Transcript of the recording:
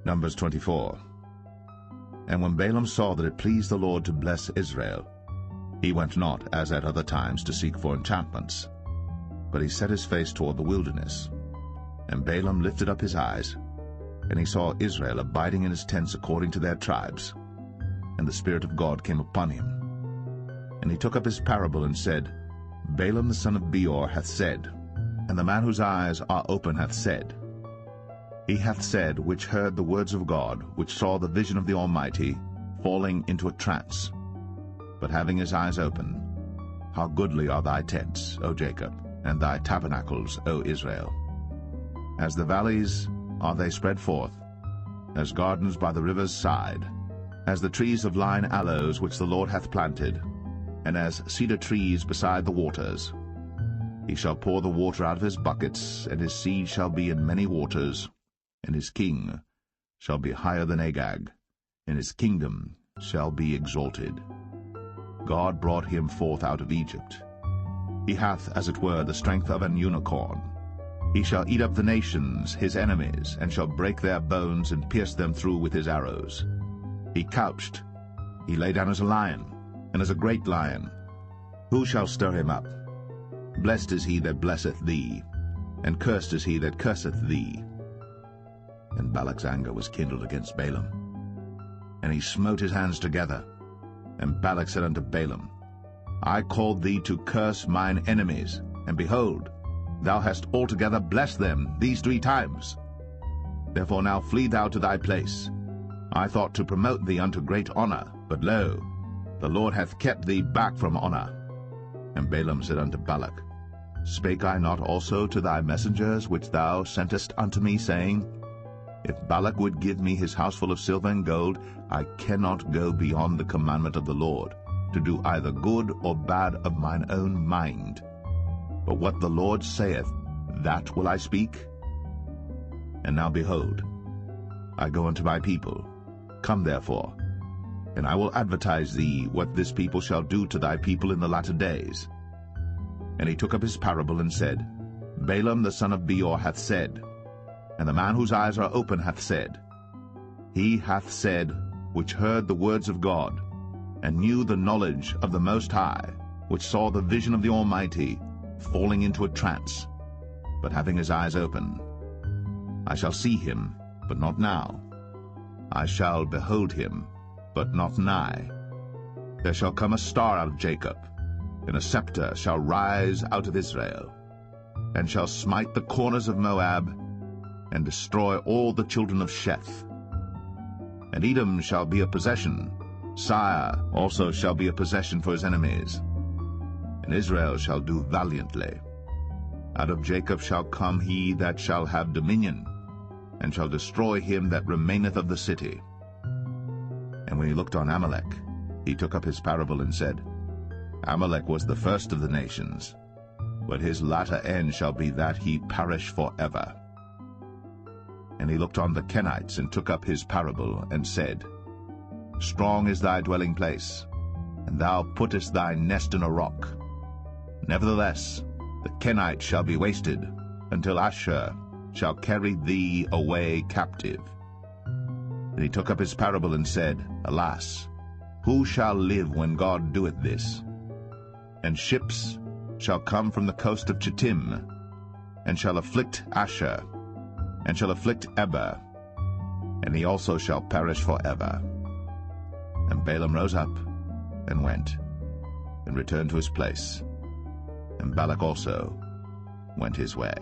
Numbers 24. And when Balaam saw that it pleased the Lord to bless Israel, he went not, as at other times, to seek for enchantments, but he set his face toward the wilderness. And Balaam lifted up his eyes, and he saw Israel abiding in his tents according to their tribes. And the Spirit of God came upon him. And he took up his parable and said, Balaam the son of Beor hath said, and the man whose eyes are open hath said, he hath said, which heard the words of God, which saw the vision of the Almighty, falling into a trance, but having his eyes open, how goodly are thy tents, O Jacob, and thy tabernacles, O Israel. As the valleys are they spread forth, as gardens by the river's side, as the trees of lign aloes which the Lord hath planted, and as cedar trees beside the waters. He shall pour the water out of his buckets, and his seed shall be in many waters, and his king shall be higher than Agag, and his kingdom shall be exalted. God brought him forth out of Egypt. He hath, as it were, the strength of an unicorn. He shall eat up the nations, his enemies, and shall break their bones and pierce them through with his arrows. He couched, he lay down as a lion, and as a great lion. Who shall stir him up? Blessed is he that blesseth thee, and cursed is he that curseth thee. And Balak's anger was kindled against Balaam. And he smote his hands together. And Balak said unto Balaam, I called thee to curse mine enemies, and behold, thou hast altogether blessed them these 3 times. Therefore now flee thou to thy place. I thought to promote thee unto great honor, but lo, the Lord hath kept thee back from honor. And Balaam said unto Balak, Spake I not also to thy messengers which thou sentest unto me, saying, If Balak would give me his house full of silver and gold, I cannot go beyond the commandment of the Lord, to do either good or bad of mine own mind. But what the Lord saith, that will I speak. And now behold, I go unto my people. Come therefore, and I will advertise thee what this people shall do to thy people in the latter days. And he took up his parable and said, Balaam the son of Beor hath said, and the man whose eyes are open hath said, he hath said, which heard the words of God, and knew the knowledge of the Most High, which saw the vision of the Almighty, falling into a trance, but having his eyes open. I shall see him, but not now. I shall behold him, but not nigh. There shall come a star out of Jacob, and a scepter shall rise out of Israel, and shall smite the corners of Moab, and destroy all the children of Sheth. And Edom shall be a possession, Sire also shall be a possession for his enemies. And Israel shall do valiantly. Out of Jacob shall come he that shall have dominion, and shall destroy him that remaineth of the city. And when he looked on Amalek, he took up his parable and said, Amalek was the first of the nations, but his latter end shall be that he perish forever. And he looked on the Kenites, and took up his parable, and said, Strong is thy dwelling place, and thou puttest thy nest in a rock. Nevertheless, the Kenites shall be wasted, until Ashur shall carry thee away captive. And he took up his parable, and said, Alas, who shall live when God doeth this? And ships shall come from the coast of Chittim, and shall afflict Ashur, and shall afflict Eber, and he also shall perish forever. And Balaam rose up, and went, and returned to his place, and Balak also went his way.